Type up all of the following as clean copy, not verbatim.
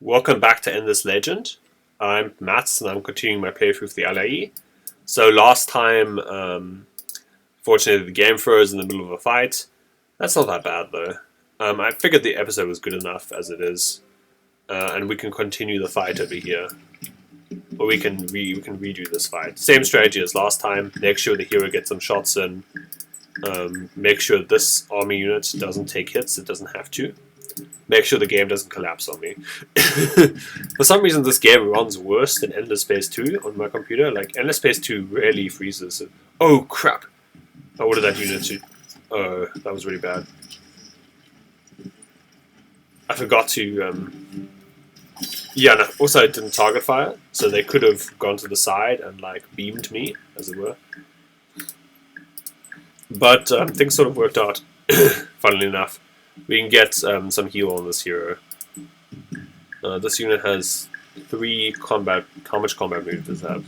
Welcome back to Endless Legend. I'm Mats, and I'm continuing my playthrough of the Allayi. So last time, fortunately the game froze in the middle of a fight. That's not that bad though. I figured the episode was good enough as it is, and we can continue the fight over here. Or we can redo this fight. Same strategy as last time. Make sure the hero gets some shots in. Make sure this army unit doesn't take hits. It doesn't have to. Make sure the game doesn't collapse on me. For some reason, this game runs worse than Endless Space 2 on my computer. Like, Endless Space 2 rarely freezes. Oh, crap! I ordered that unit to... Oh, that was really bad. I forgot to... Yeah, no, also I didn't target fire, so they could have gone to the side and, like, beamed me, as it were. But things sort of worked out, funnily enough. We can get some heal on this hero. This unit has 3 combat... How much combat move does it have?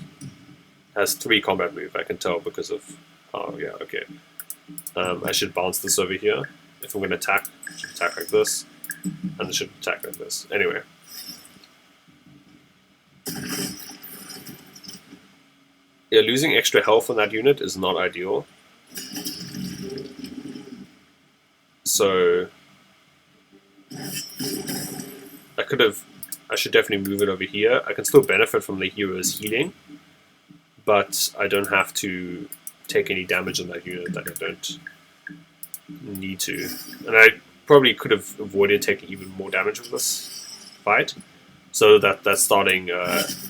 Has 3 combat move, I can tell because of... Oh, yeah, okay. I should bounce this over here. If I'm going to attack, I should attack like this. And I should attack like this. Anyway. Yeah, losing extra health on that unit is not ideal. So... I should definitely move it over here. I can still benefit from the hero's healing, but I don't have to take any damage on that unit that I don't need to. And I probably could have avoided taking even more damage with this fight, so that starting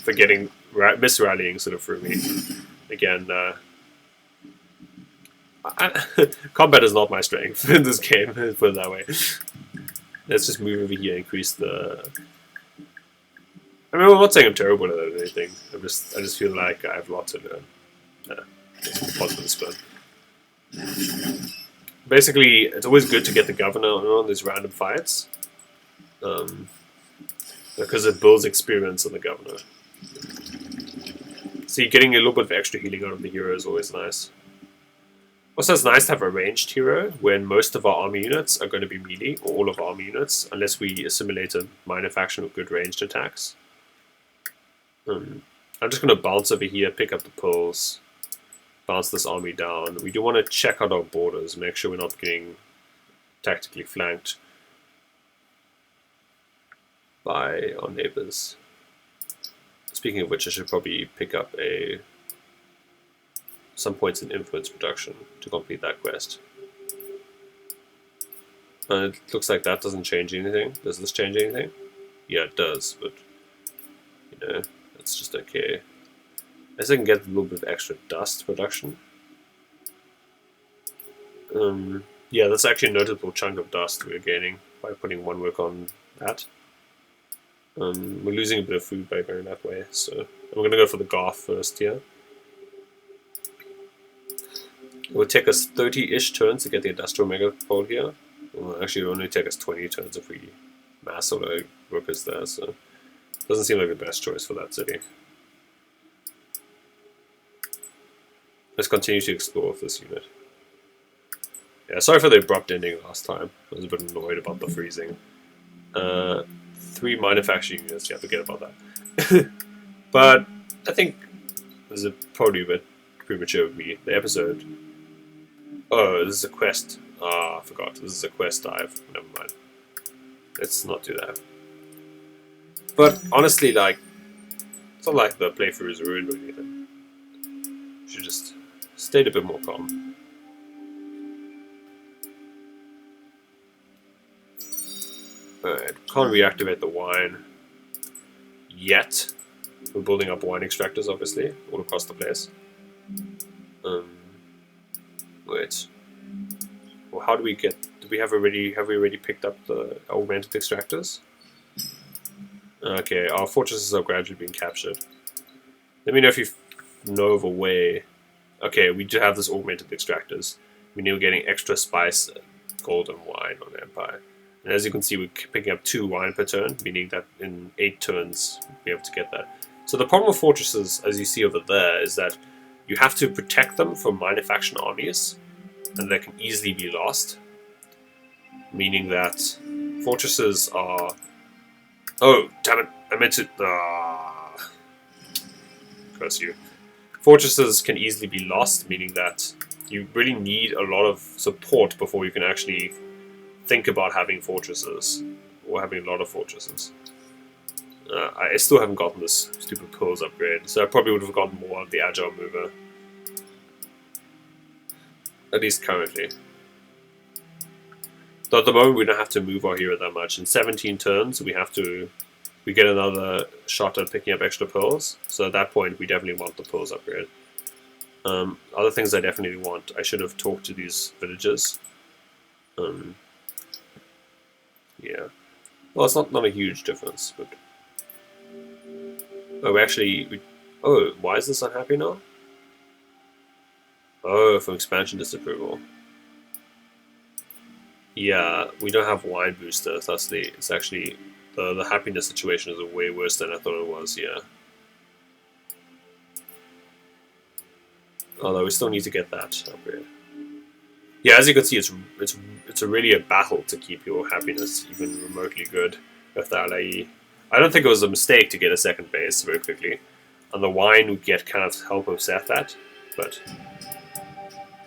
forgetting misrallying sort of threw me. Again, combat is not my strength in this game, put it that way. Let's just move over here and increase the... I mean, I'm not saying I'm terrible at anything. I just feel like I have lots of it's positive spin. Basically, it's always good to get the governor on these random fights, because it builds experience on the governor. See, getting a little bit of extra healing out of the hero is always nice. Also, it's nice to have a ranged hero when most of our army units are going to be melee, or all of our army units, unless we assimilate a minor faction with good ranged attacks. I'm just going to bounce over here, pick up the pulls, bounce this army down. We do want to check out our borders, make sure we're not getting tactically flanked by our neighbors. Speaking of which, I should probably pick up some points in influence production to complete that quest. And it looks like that doesn't change anything. Does this change anything? Yeah, it does, but you know, it's just okay. I guess I can get a little bit of extra dust production. Yeah, that's actually a notable chunk of dust we're gaining by putting 1 work on that. We're losing a bit of food by going that way, so I'm going to go for the Garth first here. It will take us 30-ish turns to get the industrial megapole here. Well, actually, it will only take us 20 turns if we mass all the workers there, so it doesn't seem like the best choice for that city. Let's continue to explore with this unit. Yeah, sorry for the abrupt ending last time. I was a bit annoyed about the freezing. 3 minor faction units, yeah, forget about that. But I think this is probably a bit premature of me. The episode... Oh, this is a quest. Ah, I forgot. This is a quest dive. Never mind. Let's not do that. But honestly, like, it's not like the playthrough is ruined or anything. You should just stay a bit more calm. Alright, can't reactivate the wine yet. We're building up wine extractors, obviously, all across the place. Wait. Well, how do we get... Have we already picked up the augmented extractors? Okay, our fortresses are gradually being captured. Let me know if you know of a way... Okay, we do have this augmented extractors. We know we're getting extra spice, gold, and wine on Empire. And as you can see, we're picking up 2 wine per turn, meaning that in 8 turns, we'll be able to get that. So the problem with fortresses, as you see over there, is that you have to protect them from minor faction armies, and they can easily be lost. Meaning that fortresses are Oh, damn it. I meant to... curse you. Fortresses can easily be lost, meaning that you really need a lot of support before you can actually think about having fortresses. Or having a lot of fortresses. I still haven't gotten this stupid pearls upgrade, so I probably would have gotten more of the agile mover. At least currently. Though at the moment we don't have to move our hero that much. In 17 turns we get another shot at picking up extra pearls, so at that point we definitely want the pearls upgrade. Other things I definitely want, I should have talked to these villagers. Yeah. Well, it's not a huge difference, but... Oh, oh, why is this unhappy now? Oh, from expansion disapproval. Yeah, we don't have wine booster, thus it's actually... The happiness situation is way worse than I thought it was, yeah. Although we still need to get that upgrade. Yeah, as you can see, it's really a battle to keep your happiness even remotely good with the Allayi. I don't think it was a mistake to get a second base very quickly. And the wine would get kind of help offset that, but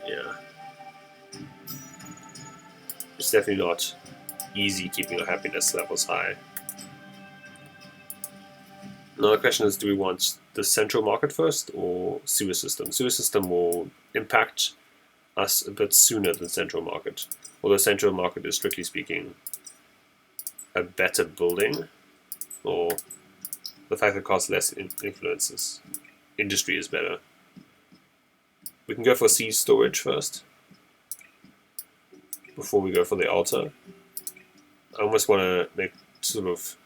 yeah. It's definitely not easy keeping your happiness levels high. Now the question is, do we want the central market first or sewer system? Sewer system will impact us a bit sooner than central market. Although central market is, strictly speaking, a better building, or the fact that it costs less influences. Industry is better. We can go for seed storage first, before we go for the altar. I almost want to make sort of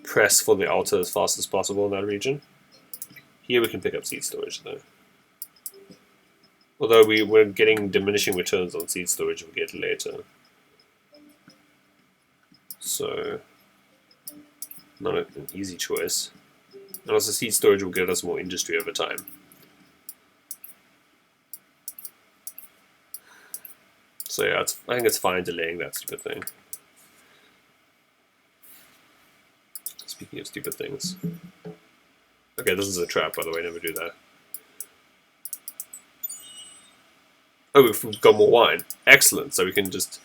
press for the altar as fast as possible in that region. Here we can pick up seed storage though. Although we're getting diminishing returns on seed storage if we get later. So, not an easy choice. And also seed storage will give us more industry over time. So yeah, I think it's fine delaying that stupid thing. Speaking of stupid things. Okay, this is a trap, by the way, never do that. Oh, we've got more wine. Excellent, so we can just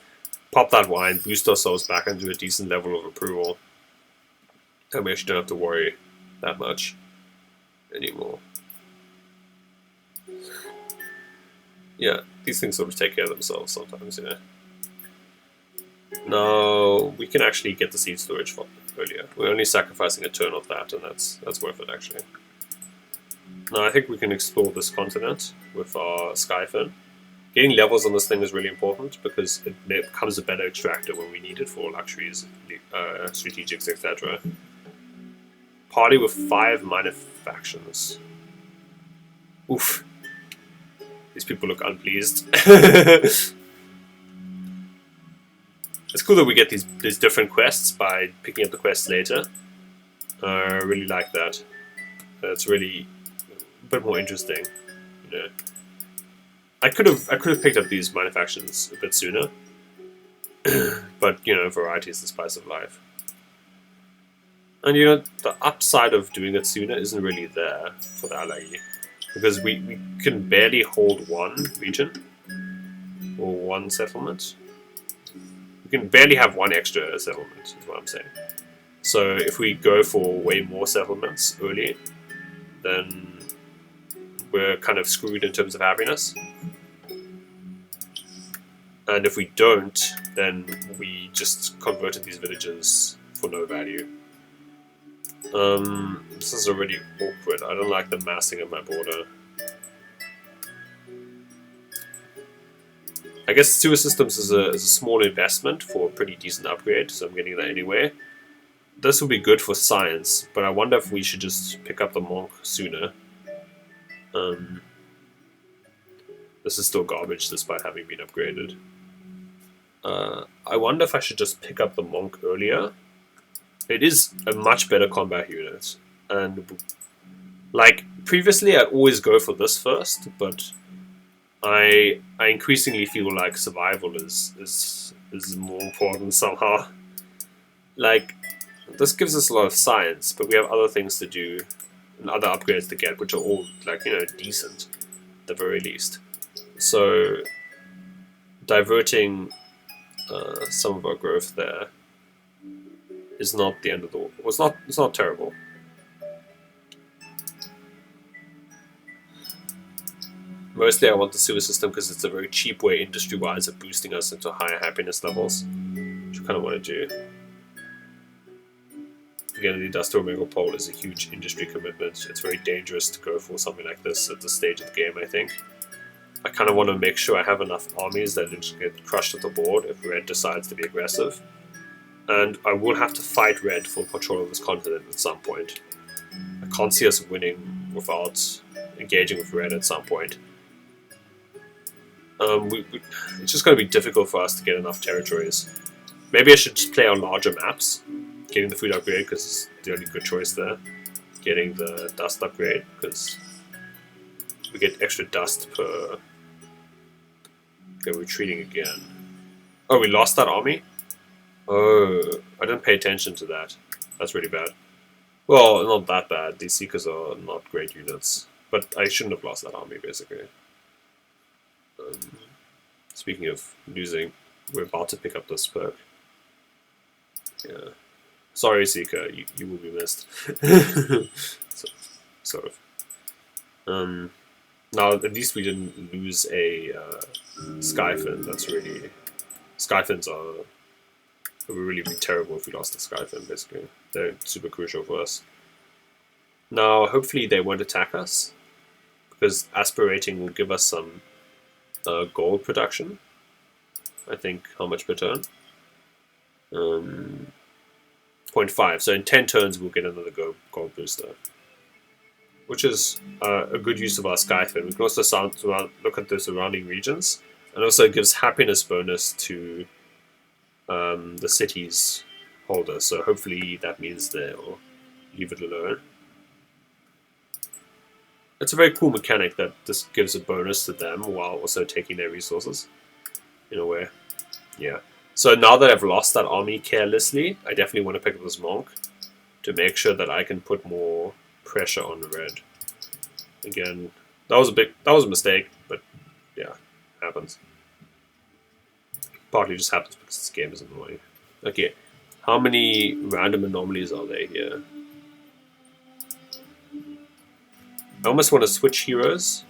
pop that wine, boost ourselves back into a decent level of approval. And we actually don't have to worry that much anymore. Yeah, these things sort of take care of themselves sometimes, yeah. No, we can actually get the seed storage earlier. We're only sacrificing a turn of that, and that's worth it, actually. Now, I think we can explore this continent with our Skyfin. Getting levels on this thing is really important, because it becomes a better extractor when we need it for luxuries, strategics, etc. Party with 5 minor factions. Oof. These people look unpleased. It's cool that we get these different quests by picking up the quests later. I really like that. It's really a bit more interesting. You know, I could have picked up these minor factions a bit sooner, but you know, variety is the spice of life. And you know, the upside of doing it sooner isn't really there for the Allayi, because we can barely hold one region or one settlement. We can barely have one extra settlement, is what I'm saying. So if we go for way more settlements early, then we're kind of screwed in terms of happiness. And if we don't, then we just converted these villages for no value. This is already awkward. I don't like the massing of my border. I guess sewer systems is a small investment for a pretty decent upgrade, so I'm getting that anyway. This will be good for science, but I wonder if we should just pick up the monk sooner. This is still garbage despite having been upgraded. I wonder if I should just pick up the monk earlier. It is a much better combat unit, and like previously I'd always go for this first, but I increasingly feel like survival is more important somehow. Like, this gives us a lot of science, but we have other things to do and other upgrades to get, which are all, like, you know, decent at the very least. So diverting some of our growth there is not the end of the world. Well, it's not terrible. Mostly I want the sewer system because it's a very cheap way industry-wise of boosting us into higher happiness levels, which I kind of want to do. Again, the industrial megapole is a huge industry commitment. It's very dangerous to go for something like this at this stage of the game, I think. I kind of want to make sure I have enough armies that don't get crushed at the board if Red decides to be aggressive. And I will have to fight Red for control of this continent at some point. I can't see us winning without engaging with Red at some point. It's just going to be difficult for us to get enough territories. Maybe I should just play on larger maps. Getting the food upgrade because it's the only good choice there. Getting the dust upgrade because we get extra dust per... Okay, retreating again. Oh, we lost that army? Oh, I didn't pay attention to that. That's really bad. Well, not that bad. These Seekers are not great units. But I shouldn't have lost that army, basically. Speaking of losing, we're about to pick up this perk. Yeah. Sorry, Seeker, you will be missed. Sort of. Now, at least we didn't lose a Skyfin. That's really... Skyfins are... It would really be terrible if we lost the Skyfin, basically. They're super crucial for us. Now, hopefully they won't attack us, because aspirating will give us some gold production. I think, how much per turn? 0.5. So in 10 turns we'll get another gold booster, which is a good use of our Skyfin. We can also look at the surrounding regions, and also it gives happiness bonus to the city's holder. So hopefully that means they'll leave it alone. It's a very cool mechanic that this gives a bonus to them while also taking their resources, in a way. Yeah. So now that I've lost that army carelessly, I definitely want to pick up this monk to make sure that I can put more pressure on the Red. Again, that was a mistake, but yeah, happens. Partly just happens because this game is annoying. Okay, how many random anomalies are there here? I almost want to switch heroes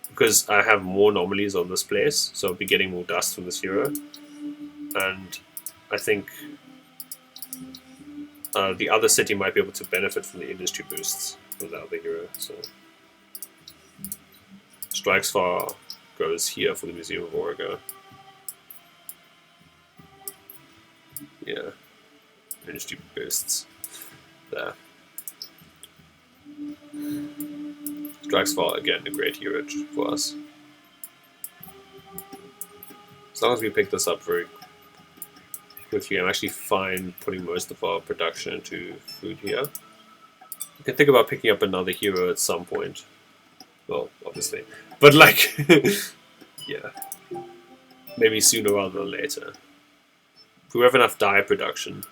because I have more anomalies on this place, so I'll be getting more dust from this hero. And I think the other city might be able to benefit from the industry boosts with the other hero. So Strikes Far goes here for the Museum of Origo. Yeah, industry boosts there. Strikes Far again, a great hero for us. As long as we pick this up very quickly, I'm actually fine putting most of our production into food here. I can think about picking up another hero at some point. Well, obviously. But like, yeah. Maybe sooner rather than later. If we have enough dye production.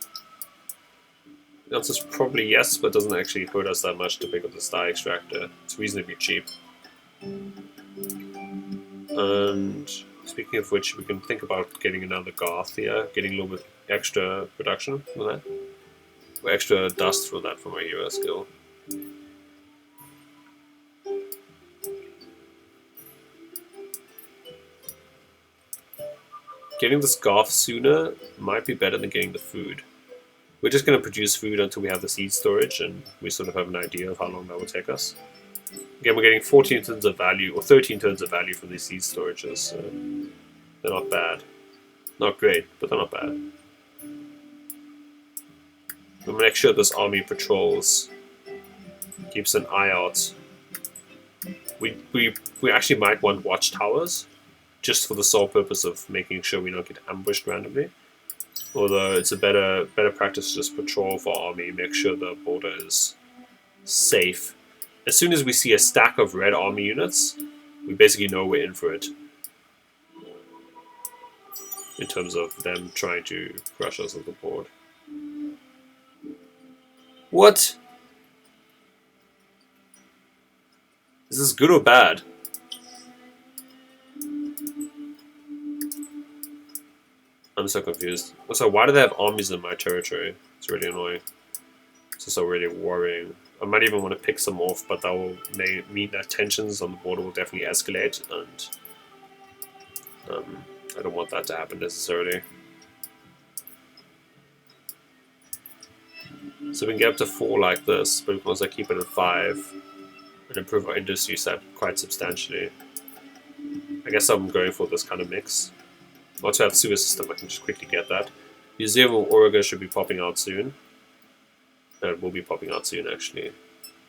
The answer is probably yes, but it doesn't actually hurt us that much to pick up this dye extractor. It's reasonably cheap. And speaking of which, we can think about getting another Garth here, getting a little bit extra production for that. Or extra dust for that for my hero skill. Getting this Garth sooner might be better than getting the food. We're just going to produce food until we have the seed storage, and we sort of have an idea of how long that will take us. Again, we're getting 14 turns of value, or 13 turns of value from these seed storages, so they're not bad. Not great, but they're not bad. We'll make sure this army patrols, keeps an eye out. We actually might want watchtowers, just for the sole purpose of making sure we don't get ambushed randomly. Although it's a better practice to just patrol for army, make sure the border is safe. As soon as we see a stack of red army units, we basically know we're in for it. In terms of them trying to crush us on the board. What? Is this good or bad? I'm so confused. Also, why do they have armies in my territory? It's really annoying. It's also really worrying. I might even want to pick some off, but that will mean that tensions on the border will definitely escalate, and I don't want that to happen necessarily. So we can get up to 4 like this, but we can also keep it at 5 and improve our industry set quite substantially. I guess I'm going for this kind of mix. Once I have sewer system, I can just quickly get that. Museum of Origo should be popping out soon. It will be popping out soon, actually.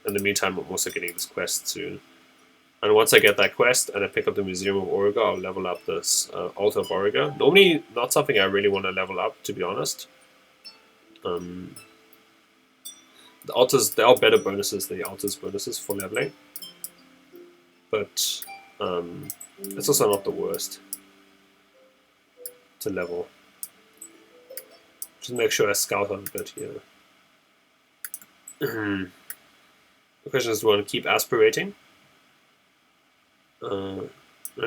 In the meantime, I'm also getting this quest soon. And once I get that quest and I pick up the Museum of Origo, I'll level up this Altar of Origo. Normally, not something I really want to level up, to be honest. The altars, there are better bonuses than the altars bonuses for leveling. But it's also not the worst to level. Just make sure I scout on a bit here. The question is, do I want to keep aspirating? I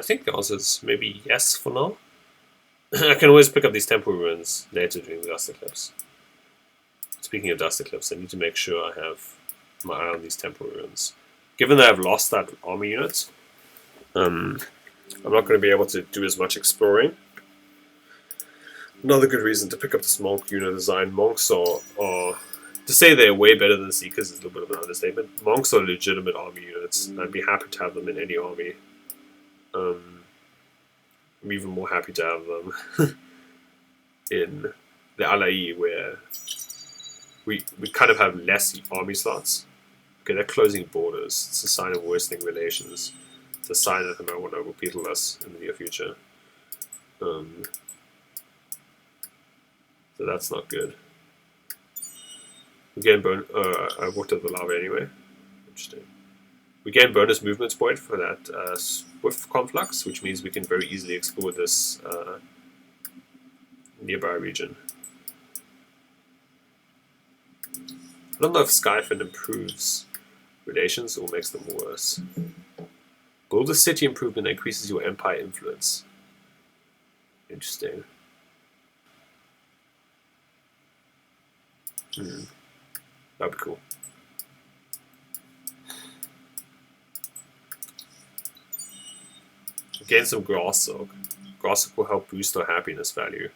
think the answer is maybe yes for now. I can always pick up these temple ruins later during the dust eclipse. Speaking of dust eclipse, I need to make sure I have my eye on these temple ruins. Given that I've lost that army unit, I'm not going to be able to do as much exploring. Another good reason to pick up this monk unit design. Monks are to say they're way better than Seekers is a little bit of an understatement. Monks are legitimate army units, and I'd be happy to have them in any army. I'm even more happy to have them in the Allayi, where we kind of have less army slots. Okay, they're closing borders. It's a sign of worsening relations. It's a sign that they might want to overpeople us in the near future. So that's not good. We gain I walked up the lava anyway. Interesting. We gain bonus movements point for that swift conflux, which means we can very easily explore this nearby region. I don't know if Skyfin improves relations or makes them worse. Build a city improvement that increases your empire influence. Interesting. That'd be cool. Gain some grass silk. Grass silk will help boost our happiness value.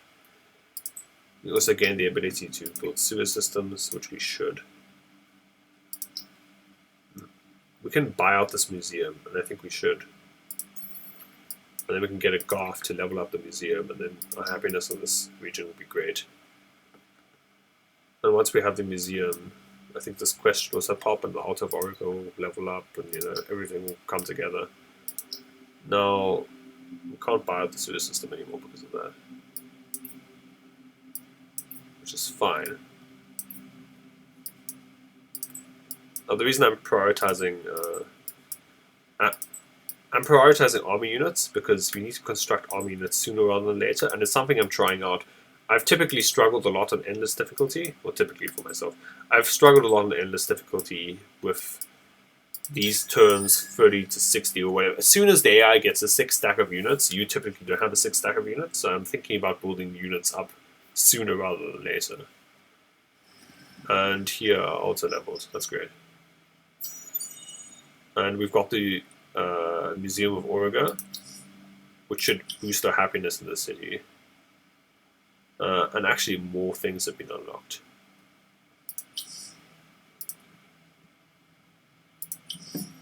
We also gain the ability to build sewer systems, which we should. We can buy out this museum, and I think we should. And then we can get a Garth to level up the museum, and then our happiness in this region will be great. And once we have the museum, I think this quest will also pop, and the Altar of Origo will level up, and everything will come together. Now, we can't buy out the sewer system anymore because of that. Which is fine. Now, the reason I'm prioritizing army units because we need to construct army units sooner rather than later, and it's something I'm trying out. I've typically struggled a lot on endless difficulty, or typically for myself. I've struggled a lot on endless difficulty with these turns 30 to 60 or whatever. As soon as the AI gets a 6 stack of units, you typically don't have a 6 stack of units, so I'm thinking about building units up sooner rather than later. And here are altar levels, that's great. And we've got the Museum of Origo, which should boost our happiness in the city. And actually more things have been unlocked.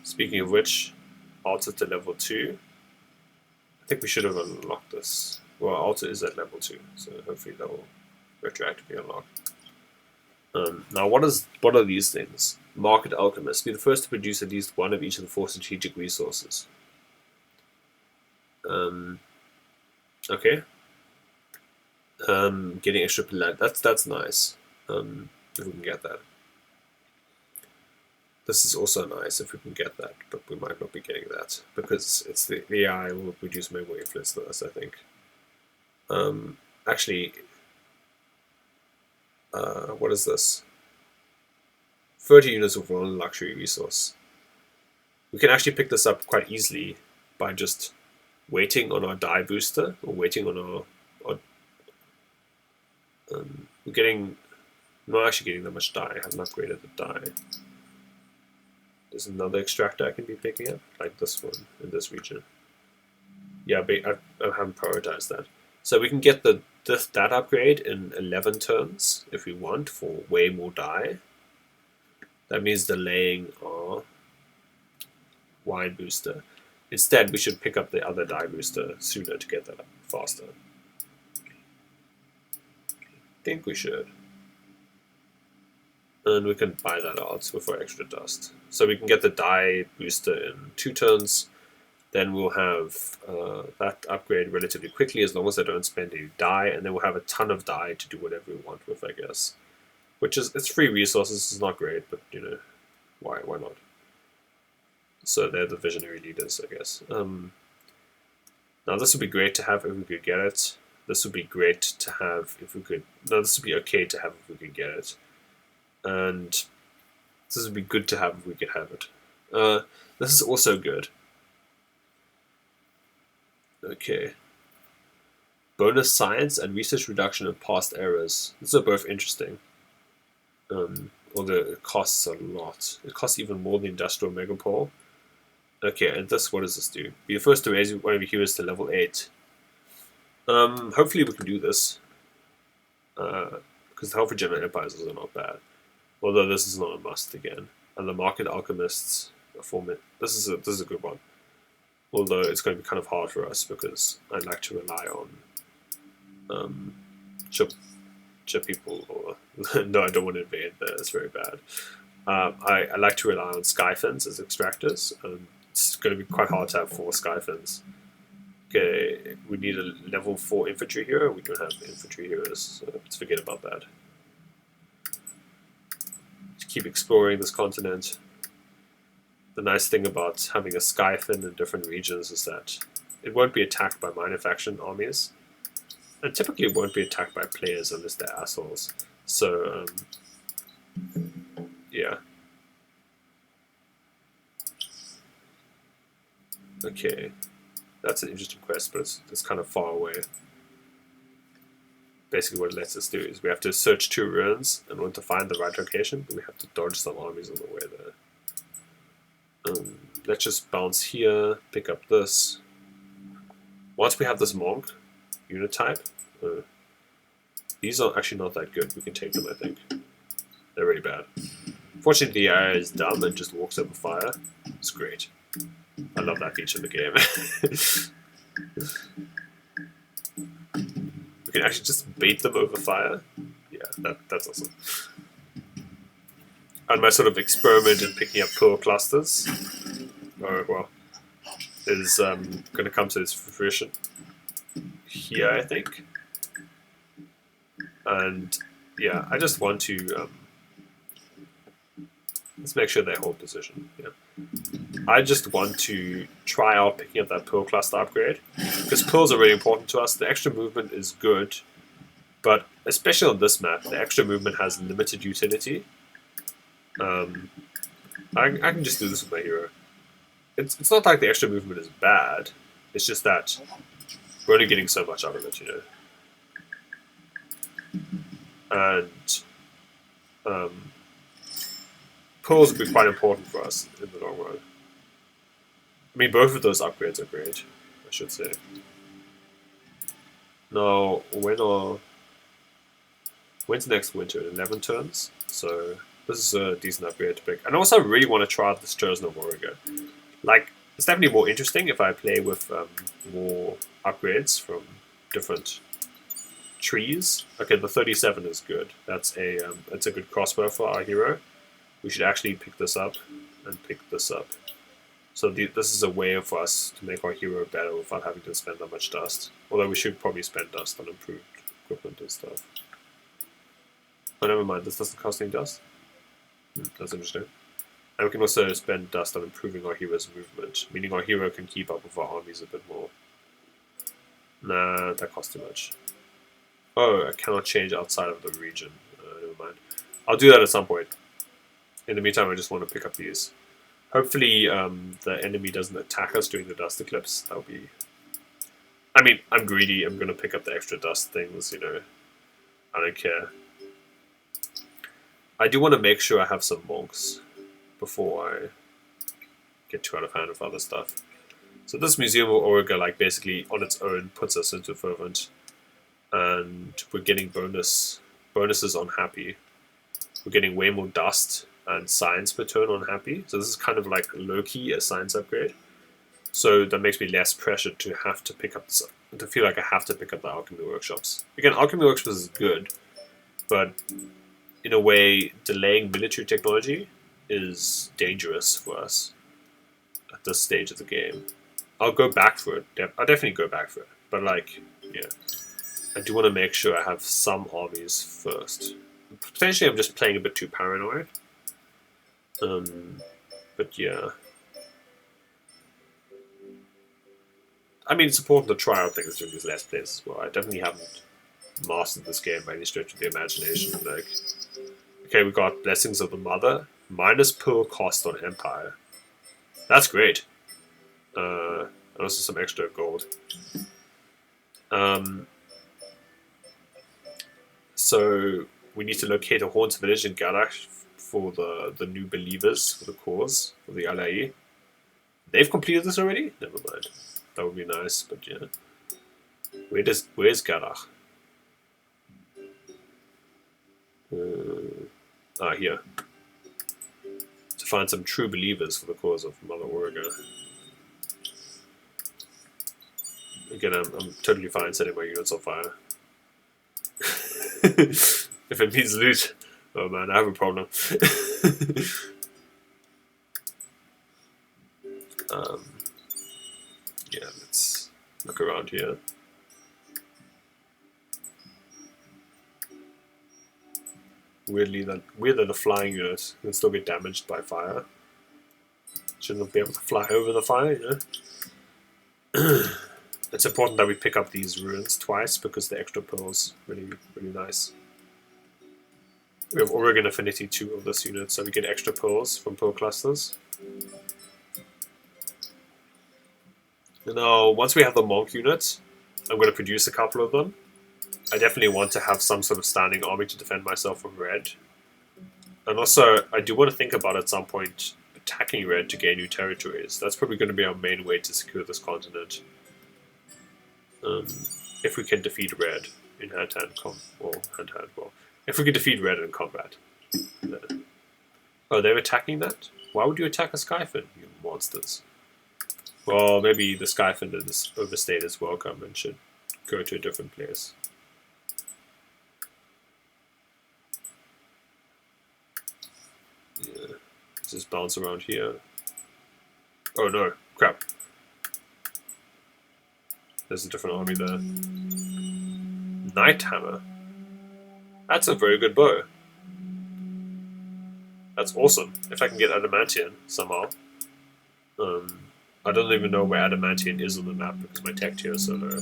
Speaking of which, altar to level 2. I think we should have unlocked this. Well, altar is at level 2, so hopefully that will retroactively unlock. Now, what are these things? Market Alchemist. Be the first to produce at least one of each of the 4 strategic resources. Okay. Getting extra land. That's nice. If we can get that. This is also nice if we can get that, but we might not be getting that because it's the AI will produce more influence than us, I think. Actually, what is this? 30 units of one luxury resource. We can actually pick this up quite easily by just waiting on our die booster, or waiting on our we're getting, not actually getting that much die. I haven't upgraded the die. There's another extractor I can be picking up, like this one in this region. Yeah, but I haven't prioritized that. So we can get that upgrade in 11 turns if we want, for way more die. That means delaying our wine booster. Instead, we should pick up the other die booster sooner to get that up faster. I think we should. And we can buy that out with our extra dust. So we can get the die booster in 2 turns. Then we'll have that upgrade relatively quickly, as long as I don't spend any die, and then we'll have a ton of die to do whatever we want with, I guess. Which is, it's free resources, it's not great, but you know, why not? So they're the visionary leaders, I guess. Now this would be great to have if we could get it. This would be great to have if we could. No, this would be okay to have if we could get it. And this would be good to have if we could have it. This is also good. Okay. Bonus science and research reduction in past errors. These are both interesting. Although it costs a lot. It costs even more than Industrial Megapole. Okay, and this, what does this do? Be the first to raise one of your heroes to level 8. Hopefully we can do this. Because the health regenerate empires are not bad. Although this is not a must again. And the market alchemists form. This is a good one. Although it's going to be kind of hard for us because I like to rely on chip people, or no, I don't want to invade there. It's very bad. I like to rely on Skyfins as extractors. It's going to be quite hard to have 4 Skyfins. Okay, we need a level 4 infantry hero. We don't have infantry heroes, so let's forget about that. Just keep exploring this continent. The nice thing about having a Skyfin in different regions is that it won't be attacked by minor faction armies, and typically it won't be attacked by players unless they're assholes. So, yeah. Okay, that's an interesting quest, but it's kind of far away. Basically what it lets us do is we have to search 2 ruins in order to find the right location, but we have to dodge some armies on the way there. Let's just bounce here, pick up this. Once we have this monk unit type, these are actually not that good. We can take them, I think. They're really bad. Fortunately, the AI is dumb and just walks over fire. It's great. I love that feature in the game. We can actually just bait them over fire. Yeah, that's awesome. And my sort of experiment in picking up pearl clusters, is going to come to its fruition here, I think. And yeah, I just want to let's make sure they hold position. Yeah, I just want to try out picking up that pearl cluster upgrade, because pearls are really important to us. The extra movement is good, but especially on this map, the extra movement has limited utility. I can just do this with my hero. It's not like the extra movement is bad. It's just that we're only getting so much out of it, you know. And pearls would be quite important for us in the long run. I mean, both of those upgrades are great, I should say. Now, when's next winter? 11 turns? So this is a decent upgrade to pick. And also, I really want to try out this Chosen Warrior. Like, it's definitely more interesting if I play with more upgrades from different trees. Okay, the 37 is good. That's it's a good crossbow for our hero. We should actually pick this up and pick this up. So this is a way for us to make our hero better without having to spend that much dust. Although we should probably spend dust on improved equipment and stuff. Oh, never mind. This doesn't cost any dust. That's interesting. And we can also spend dust on improving our hero's movement, meaning our hero can keep up with our armies a bit more. Nah, that costs too much. Oh, I cannot change outside of the region. Never mind. I'll do that at some point. In the meantime, I just want to pick up these. Hopefully, the enemy doesn't attack us during the dust eclipse. That would be... I mean, I'm greedy. I'm going to pick up the extra dust things, you know. I don't care. I do want to make sure I have some monks before I get too out of hand with other stuff. So this Museum of Auriga, like, basically on its own puts us into Fervent. And we're getting bonuses on Happy. We're getting way more dust and science per turn on Happy. So this is kind of like low-key a science upgrade. So that makes me less pressured to have to pick up this, to feel like I have to pick up the Alchemy Workshops. Again, Alchemy Workshops is good, but in a way, delaying military technology is dangerous for us at this stage of the game. I'll go back for it. I'll definitely go back for it. But like, yeah, I do want to make sure I have some armies first. Potentially, I'm just playing a bit too paranoid. But yeah. I mean, it's important to try out things during these last plays as well. I definitely haven't mastered this game by any stretch of the imagination. Like, okay, we got Blessings of the Mother, minus per cost on Empire. That's great. And also some extra gold. So we need to locate a haunted village in Garach for the new believers for the cause for the Allayi. They've completed this already? Never mind. That would be nice, but yeah. Where's Garach? Here. To find some true believers for the cause of Mother Auriga. Again, I'm totally fine setting my units on fire. If it means loot, oh man, I have a problem. Yeah, let's look around here. Weird that the flying unit can still get damaged by fire. Shouldn't be able to fly over the fire, you know? It's important that we pick up these ruins twice because the extra pearls really nice. We have Oregon Affinity 2 of this unit, so we get extra pearls from pearl clusters. Now, once we have the monk unit, I'm going to produce a couple of them. I definitely want to have some sort of standing army to defend myself from red. And also, I do want to think about at some point attacking red to gain new territories. That's probably going to be our main way to secure this continent. If we can defeat red in hand-to-hand if we can defeat red in combat. Oh, they're attacking that? Why would you attack a Skyfin, you monsters? Well, maybe the Skyfin has overstayed its welcome and should go to a different place. Yeah, just bounce around here. Oh no, crap. There's a different army there. Night Hammer. That's a very good bow. That's awesome. If I can get Adamantian somehow. I don't even know where Adamantian is on the map because my tech tier is so low.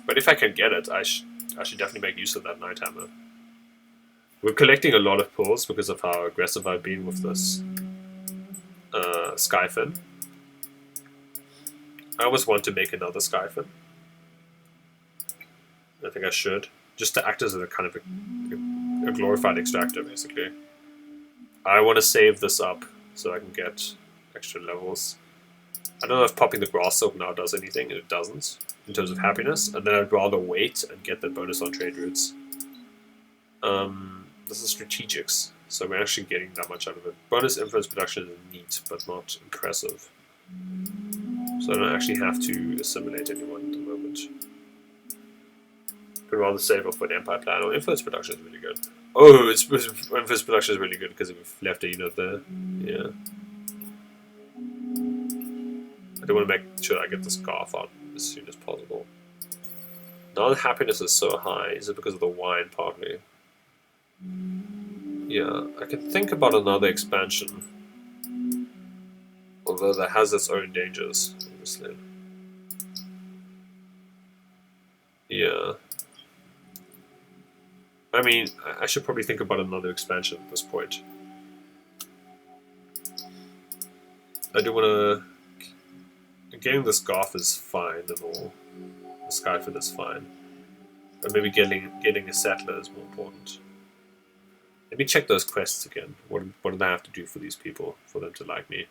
But if I can get it, I should definitely make use of that Night Hammer. We're collecting a lot of pulls because of how aggressive I've been with this Skyfin. I always want to make another Skyfin. I think I should. Just to act as a kind of a glorified extractor, basically. I want to save this up so I can get extra levels. I don't know if popping the grass soap now does anything, and it doesn't, in terms of happiness, and then I'd rather wait and get the bonus on trade routes. This is strategics, so we're actually getting that much out of it. Bonus influence production is neat, but not impressive. So I don't actually have to assimilate anyone at the moment. I'd rather save up for an Empire plan. Or influence production is really good. Oh, influence production is really good because we've left a unit there. Yeah. I do want to make sure I get the scarf out as soon as possible. Now the happiness is so high. Is it because of the wine, partly? Yeah, I can think about another expansion. Although that has its own dangers, obviously. Yeah. I mean, I should probably think about another expansion at this point. I do want to... Getting this Goth is fine and all. The Skyfit is fine. But maybe getting a settler is more important. Let me check those quests again. What do I have to do for these people, for them to like me?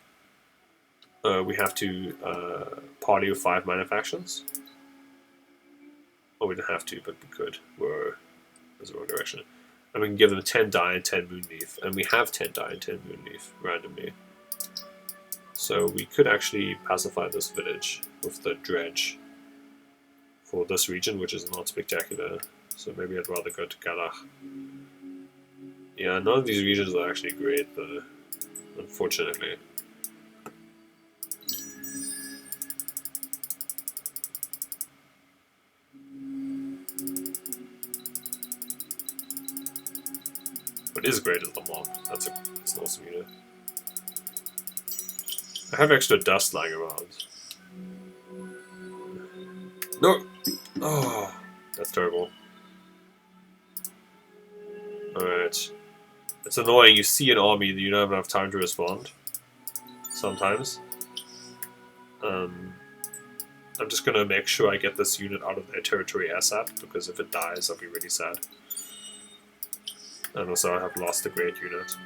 We have to party with 5 minor factions. Oh, we don't have to, but we could. There's the wrong direction. And we can give them 10 dye and 10 moonleaf. And we have 10 dye and 10 moonleaf, randomly. So we could actually pacify this village with the dredge for this region, which is not spectacular. So maybe I'd rather go to Galach. Yeah, none of these regions are actually great, though, unfortunately. What is great is the mob. That's an awesome unit. I have extra dust lying around. No! Oh, that's terrible. Alright. It's annoying, you see an army that you don't have enough time to respond. Sometimes. I'm just gonna make sure I get this unit out of their territory ASAP, because if it dies, I'll be really sad. And also I have lost a great unit.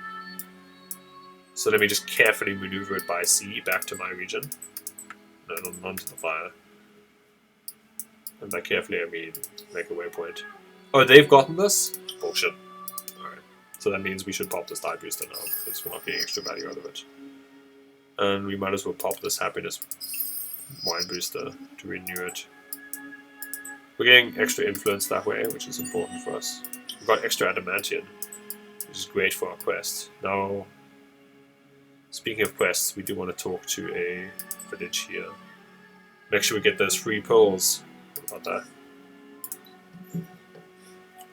So let me just carefully maneuver it by sea back to my region. And onto the fire. And by carefully I mean make a waypoint. Oh, they've gotten this? Bullshit. Alright. So that means we should pop this die booster now, because we're not getting extra value out of it. And we might as well pop this happiness wine booster to renew it. We're getting extra influence that way, which is important for us. We've got extra adamantium, which is great for our quest. Now, speaking of quests, we do want to talk to a village here. Make sure we get those free pearls. What about that?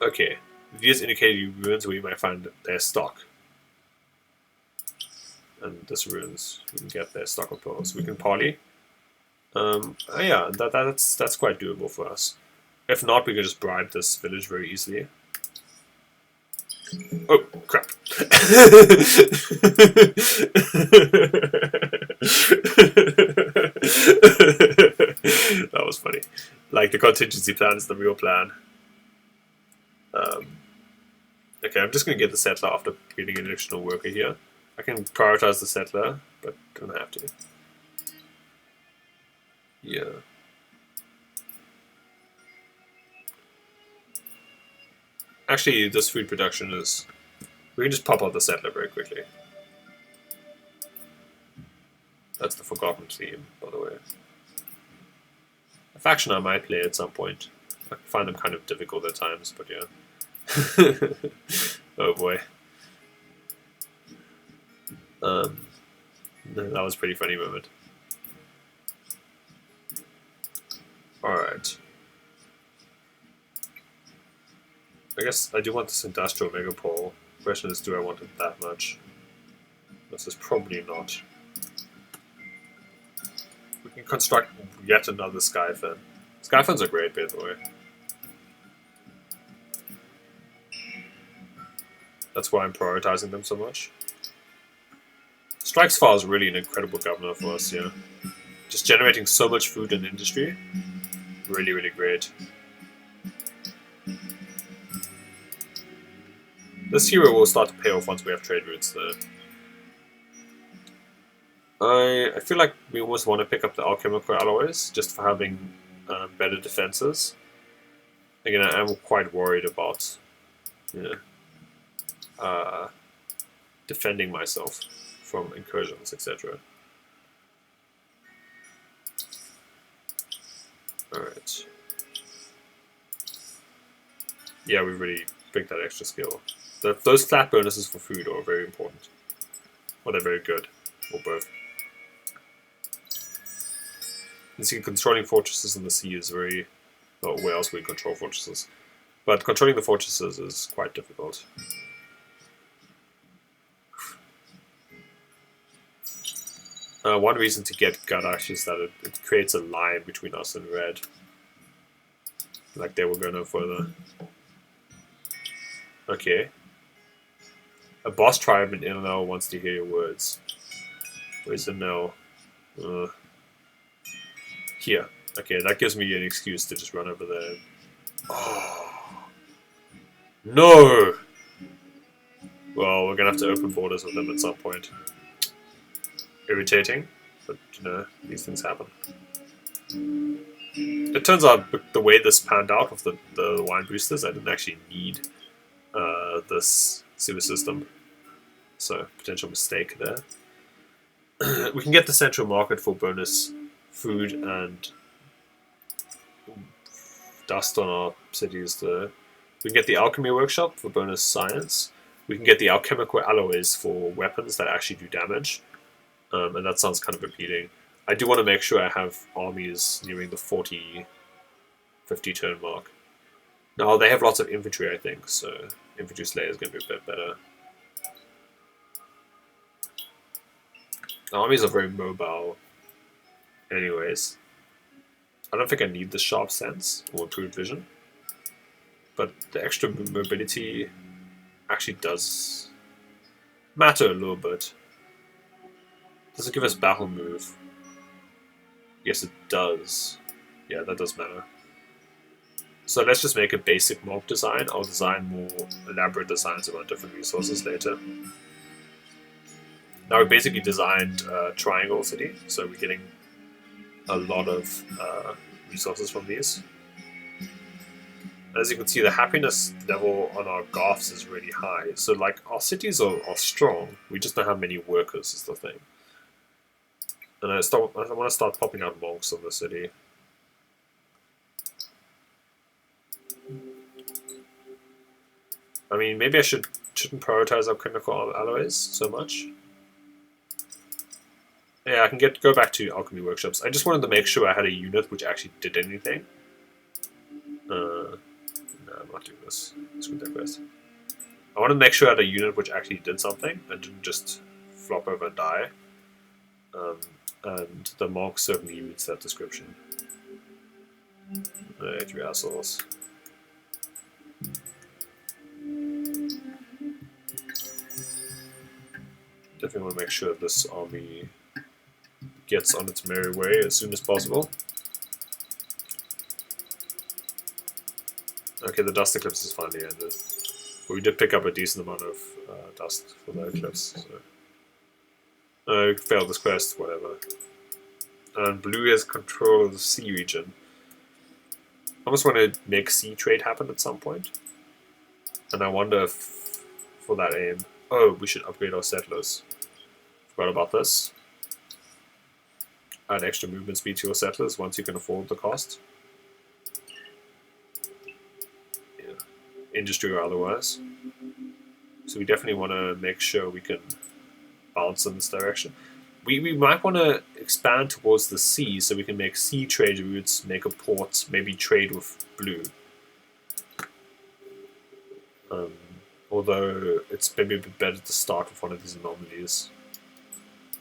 Okay, these indicate ruins where you might find their stock. And this ruins, we can get their stock of pearls. We can parley. Yeah, that's quite doable for us. If not, we can just bribe this village very easily. Oh, crap. That was funny. Like, the contingency plan is the real plan. Okay, I'm just going to get the settler after getting an additional worker here. I can prioritize the settler, but don't have to. Yeah. Actually, this food production is... We can just pop out the settler very quickly. That's the Forgotten theme, by the way. A faction I might play at some point. I find them kind of difficult at times, but yeah. Oh boy. That was a pretty funny moment. Alright. I guess I do want this industrial megapole. The question is, do I want it that much? This is probably not. We can construct yet another Skyfin. Skyfins are great, by the way. That's why I'm prioritizing them so much. Strikes Far is really an incredible governor for us, yeah. Just generating so much food and industry. Really, really great. This hero will start to pay off once we have trade routes though. I feel like we almost want to pick up the alchemical alloys just for having better defenses. Again, I am quite worried about defending myself from incursions, etc. Alright. Yeah, we really picked that extra skill. Those flat bonuses for food are very important. Or they're very good. Or both. You see, controlling fortresses in the sea is very... Well, where else we control fortresses? But controlling the fortresses is quite difficult. One reason to get Gadash is that it creates a line between us and Red. Like they will go no further. Okay. A boss tribe in Illinois wants to hear your words. Where's the no? Here. Okay, that gives me an excuse to just run over there. Oh. No! Well, we're gonna have to open borders with them at some point. Irritating, but you know, these things happen. It turns out the way this panned out with the wine boosters, I didn't actually need this sewer system. So, potential mistake there. We can get the central market for bonus food and dust on our cities. We can get the alchemy workshop for bonus science. We can get the alchemical alloys for weapons that actually do damage. And that sounds kind of appealing. I do want to make sure I have armies nearing the 40, 50 turn mark. Now, they have lots of infantry, I think, so infantry slayer is going to be a bit better. The armies are very mobile anyways. I don't think I need the sharp sense or improved vision, but the extra mobility actually does matter a little bit. Does it give us battle move? Yes, it does. Yeah, that does matter. So let's just make a basic mob design. I'll design more elaborate designs around different resources later. Now we basically designed a triangle city, so we're getting a lot of resources from these. As you can see, the happiness level on our goths is really high. So like our cities are strong, we just don't have many workers is the thing. And I want to start popping out monks in the city. I mean, maybe I shouldn't prioritize alchemical alloys so much. Yeah, I can go back to alchemy workshops. I just wanted to make sure I had a unit which actually did anything. No, I'm not doing this. Screw that quest. I wanted to make sure I had a unit which actually did something and didn't just flop over and die. And the monk certainly meets that description. Alright, you assholes. Definitely want to make sure this army gets on its merry way as soon as possible. Okay, the dust eclipse is finally ended. But we did pick up a decent amount of dust for the eclipse. So. Failed this quest, whatever. And blue has control of the sea region. I almost want to make sea trade happen at some point. And I wonder if, for that aim... Oh, we should upgrade our settlers. Forgot about this. Add extra movement speed to your settlers once you can afford the cost. Yeah. Industry or otherwise. So we definitely want to make sure we can bounce in this direction. We might want to expand towards the sea so we can make sea trade routes, make a port, maybe trade with blue. Although it's maybe a bit better to start with one of these anomalies.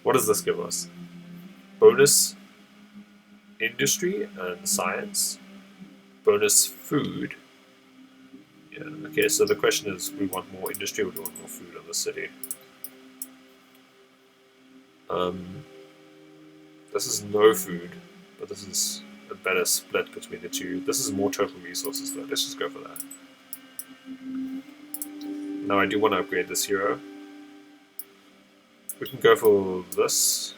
What does this give us? Bonus industry and science. Bonus food. Yeah, okay, so the question is, we want more industry or do we want more food in the city? This is no food, but this is a better split between the two. This is more total resources though, let's just go for that. Now I do want to upgrade this hero. We can go for this.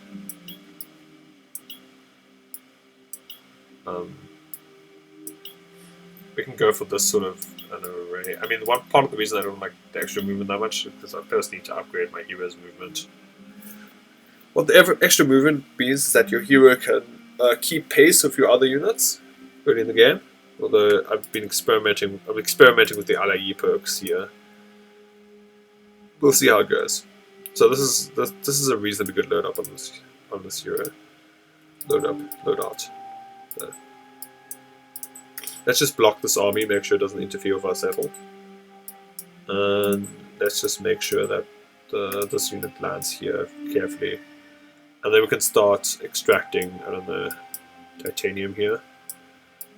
We can go for this sort of an array. I mean, one part of the reason I don't like the extra movement that much is because I first need to upgrade my hero's movement. What the extra movement means is that your hero can keep pace with your other units early in the game. Although I've been experimenting with the Allayi perks here. We'll see how it goes. So this is a reasonably good load up on this hero. Load up, load out. There. Let's just block this army, make sure it doesn't interfere with our settle. And let's just make sure that this unit lands here carefully. And then we can start extracting, I don't know, titanium here.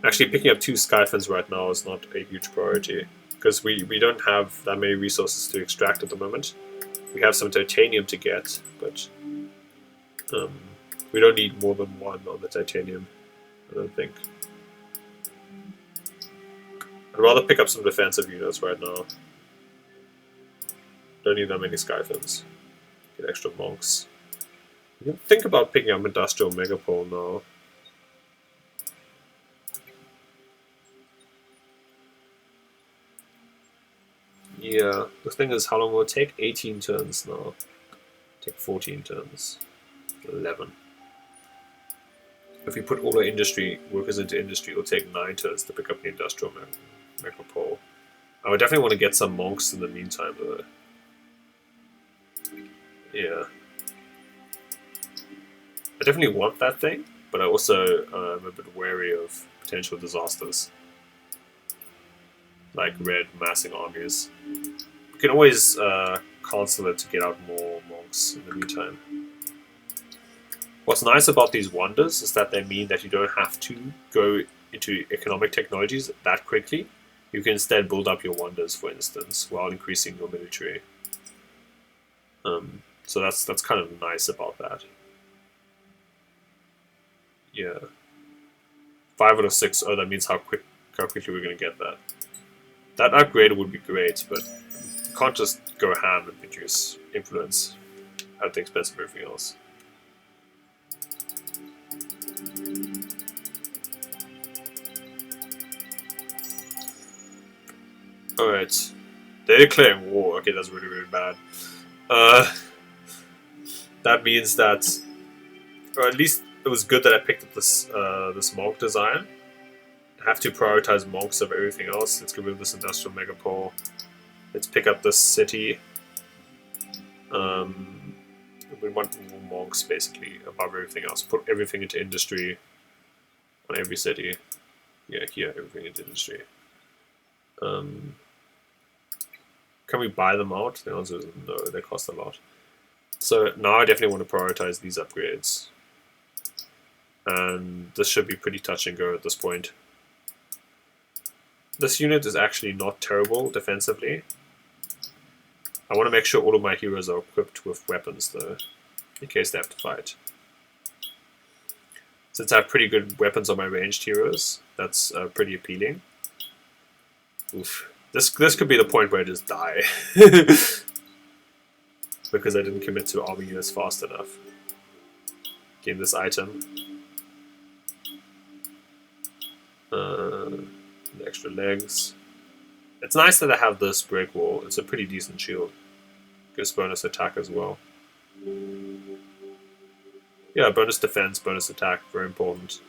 Actually, picking up 2 Skyfins right now is not a huge priority, because we don't have that many resources to extract at the moment. We have some titanium to get, but we don't need more than one on the titanium, I don't think. I'd rather pick up some defensive units right now. Don't need that many Skyfins. Get extra monks. You can think about picking up Industrial Megapole now. Yeah, the thing is, how long will it take? 18 turns now. Take 14 turns. 11. If we put all our industry workers into industry, it'll take 9 turns to pick up the Industrial Megapole. I would definitely want to get some monks in the meantime, though. Yeah. I definitely want that thing, but I also am a bit wary of potential disasters. Like red massing armies. We can always cancel it to get out more monks in the meantime. What's nice about these wonders is that they mean that you don't have to go into economic technologies that quickly. You can instead build up your wonders, for instance, while increasing your military. So that's kind of nice about that. Yeah. 5 out of 6. Oh, that means how quickly we're going to get that. That upgrade would be great, but you can't just go ham and reduce influence at the expense of everything else. Alright. They're declaring war. Okay, that's really, really bad. That means that, or at least it was good that I picked up this this monk design. I have to prioritize monks over everything else. Let's get rid of this industrial megapole. Let's pick up this city. We want more monks basically above everything else. Put everything into industry on every city. Yeah, here, everything into industry. Can we buy them out? The answer is no, they cost a lot. So now I definitely want to prioritize these upgrades. And this should be pretty touch and go at this point. This unit is actually not terrible defensively. I want to make sure all of my heroes are equipped with weapons though, in case they have to fight. Since I have pretty good weapons on my ranged heroes, that's pretty appealing. Oof. This could be the point where I just die. Because I didn't commit to army units fast enough. Gain this item. Extra legs. It's nice that I have this break wall. It's a pretty decent shield. Gives bonus attack as well. Yeah, bonus defense, bonus attack, very important.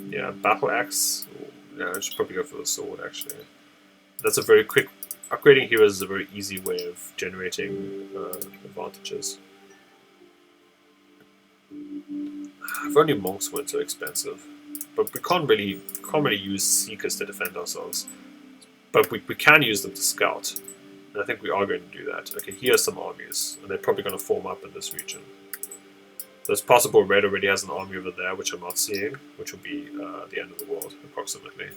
Yeah, battle axe. Yeah, I should probably go for the sword actually. That's a very quick. Upgrading heroes is a very easy way of generating advantages. If only monks weren't so expensive, but we can't really use seekers to defend ourselves. But we can use them to scout, and I think we are going to do that. Okay, here are some armies, and they're probably going to form up in this region. So it's possible Red already has an army over there, which I'm not seeing, which will be the end of the world, approximately.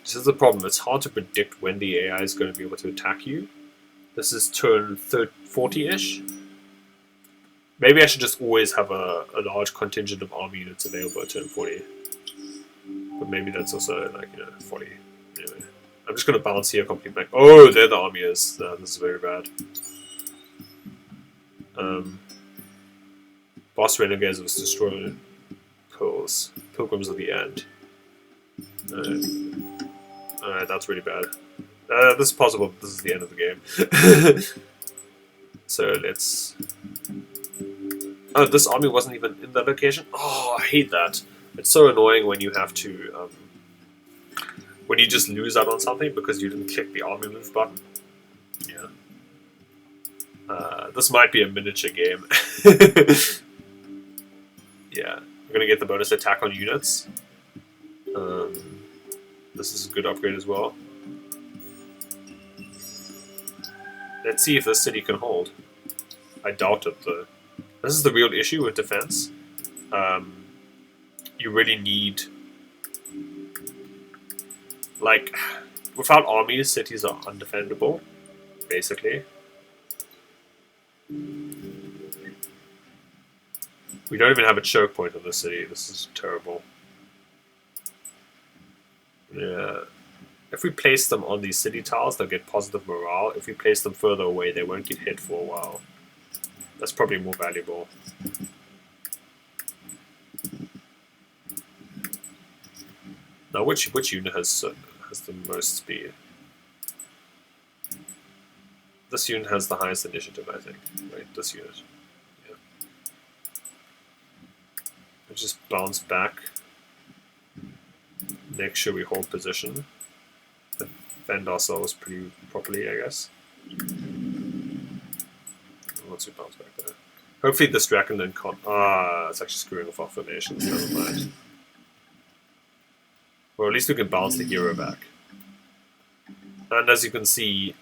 This is the problem, it's hard to predict when the AI is going to be able to attack you. This is turn 40-ish. Maybe I should just always have a large contingent of army units available at turn 40. But maybe that's also, like, 40. Anyway, I'm just going to bounce here, complete my... Oh, there the army is. This is very bad. Boss Renegades was destroyed. Pearls. Pilgrims of the End. Alright, that's really bad. This is possible, this is the end of the game. So let's... Oh, this army wasn't even in that location? Oh, I hate that. It's so annoying when you have to... when you just lose out on something because you didn't click the army move button. Yeah. This might be a miniature game. Yeah. I'm gonna get the bonus attack on units. This is a good upgrade as well. Let's see if this city can hold. I doubt it though. This is the real issue with defense. You really need Like, without armies, cities are undefendable, basically. We don't even have a choke point on the city. This is terrible. Yeah. If we place them on these city tiles, they'll get positive morale. If we place them further away, they won't get hit for a while. That's probably more valuable. Now, which unit has the most speed? This unit has the highest initiative, I think. Right, this unit. Yeah. Let's just bounce back. Make sure we hold position. Defend ourselves pretty properly, I guess. Once we bounce back there. Hopefully this dragon then can't... it's actually screwing off our formations, never mind. Or at least we can bounce the hero back. And as you can see,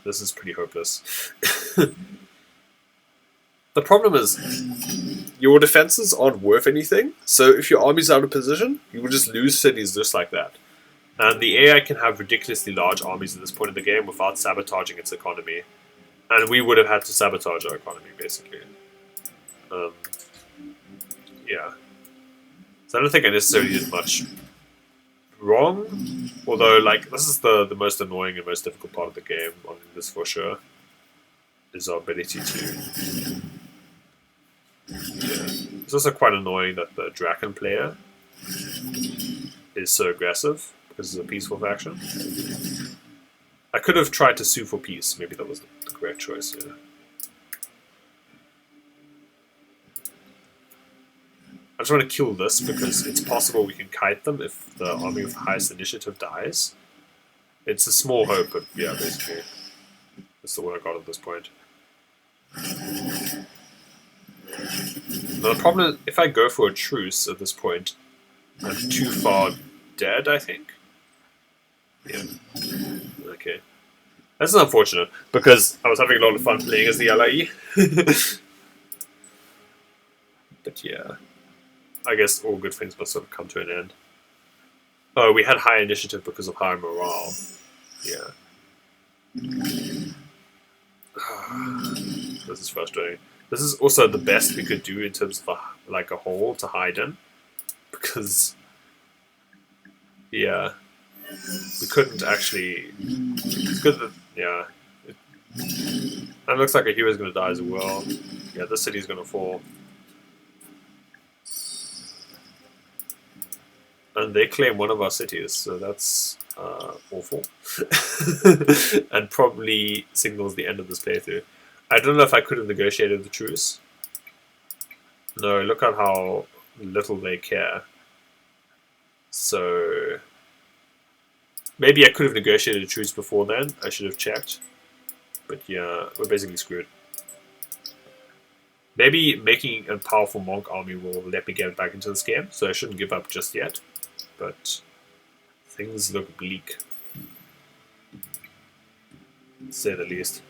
this is pretty hopeless. The problem is, your defenses aren't worth anything, so if your army's out of position, you will just lose cities just like that. And the AI can have ridiculously large armies at this point in the game without sabotaging its economy. And we would have had to sabotage our economy, basically. Yeah. So I don't think I necessarily did much wrong. Although, like, this is the most annoying and most difficult part of the game, on this for sure. Is our ability to... Yeah. It's also quite annoying that the Draken player is so aggressive, because it's a peaceful faction. I could have tried to sue for peace. Maybe that was the correct choice, yeah. I just want to kill this because it's possible we can kite them if the army with the highest initiative dies. It's a small hope, but yeah, basically. That's the one I got at this point. Now the problem is, if I go for a truce at this point, I'm too far dead, I think. Yeah. Okay. That's unfortunate, because I was having a lot of fun playing as the Allayi. But yeah. I guess all good things must sort of come to an end. Oh, we had high initiative because of high morale. Yeah. This is frustrating. This is also the best we could do in terms of a hole to hide in. Because... Yeah. We couldn't actually... It's good that... Yeah. That looks like a hero's going to die as well. Yeah, this city's going to fall. And they claim one of our cities, so that's awful. And probably signals the end of this playthrough. I don't know if I could have negotiated the truce. No, look at how little they care. So... Maybe I could have negotiated a truce before then. I should have checked. But yeah, we're basically screwed. Maybe making a powerful monk army will let me get back into this game, so I shouldn't give up just yet. But things look bleak, to say the least.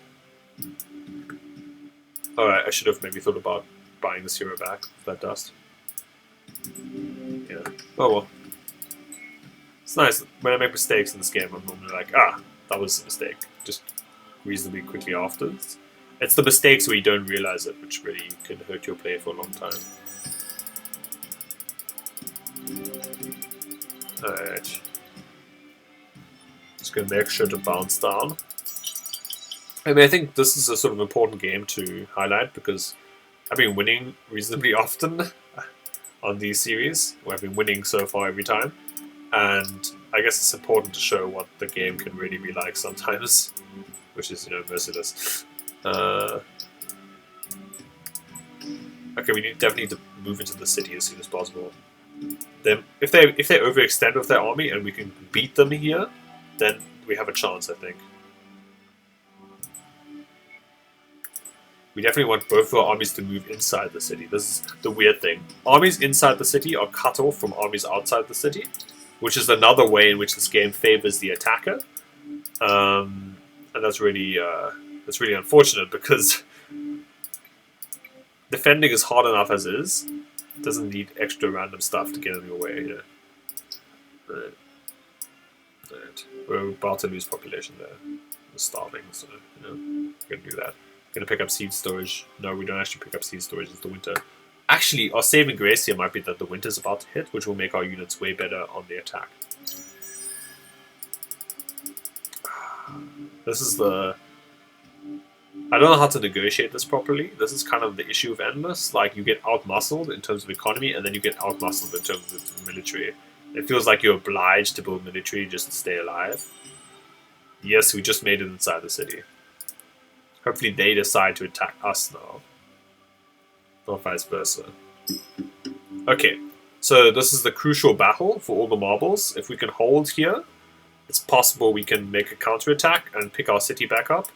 Alright, I should have maybe thought about buying this hero back with that dust. Yeah. Oh well. It's nice. When I make mistakes in this game, I'm normally like, that was a mistake. Just reasonably quickly afterwards. It's the mistakes where you don't realize it, which really can hurt your player for a long time. Alright. Just gonna make sure to bounce down. I mean, I think this is a sort of important game to highlight because I've been winning reasonably often on these series. I've been winning so far every time. And I guess it's important to show what the game can really be like sometimes. Which is, merciless. Okay, we definitely need to move into the city as soon as possible. Then, if they overextend with their army and we can beat them here, then we have a chance, I think. We definitely want both of our armies to move inside the city. This is the weird thing. Armies inside the city are cut off from armies outside the city, which is another way in which this game favors the attacker. And that's really unfortunate because defending is hard enough as is. It doesn't need extra random stuff to get in your way. Right. We're about to lose population there. We're starving, so you know, we're gonna do that. Gonna pick up seed storage. No, we don't actually pick up seed storage. It's the winter. Actually, our saving grace here might be that the winter's about to hit, which will make our units way better on the attack. This is the... I don't know how to negotiate this properly. This is kind of the issue of Endless. Like, you get out-muscled in terms of economy, and then you get out-muscled in terms of military. It feels like you're obliged to build military just to stay alive. Yes, we just made it inside the city. Hopefully they decide to attack us now. Not vice versa. Okay, so this is the crucial battle for all the marbles. If we can hold here, it's possible we can make a counterattack and pick our city back up.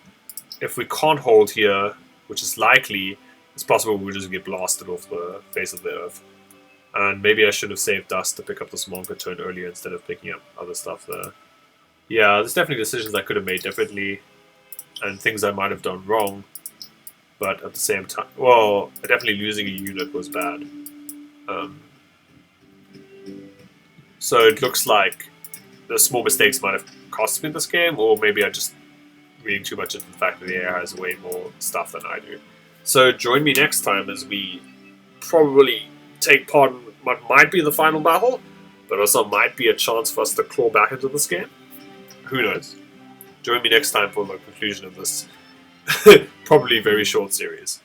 If we can't hold here, which is likely, it's possible we'll just get blasted off the face of the earth. And maybe I should have saved dust to pick up this Monka turn earlier instead of picking up other stuff there. Yeah, there's definitely decisions I could have made differently, and things I might have done wrong. But at the same time, well, definitely losing a unit was bad. So it looks like the small mistakes might have cost me this game, or maybe I just reading too much into the fact that the AI has way more stuff than I do. So join me next time as we probably take part in what might be the final battle, but also might be a chance for us to claw back into this game. Who knows? Join me next time for the conclusion of this probably very short series.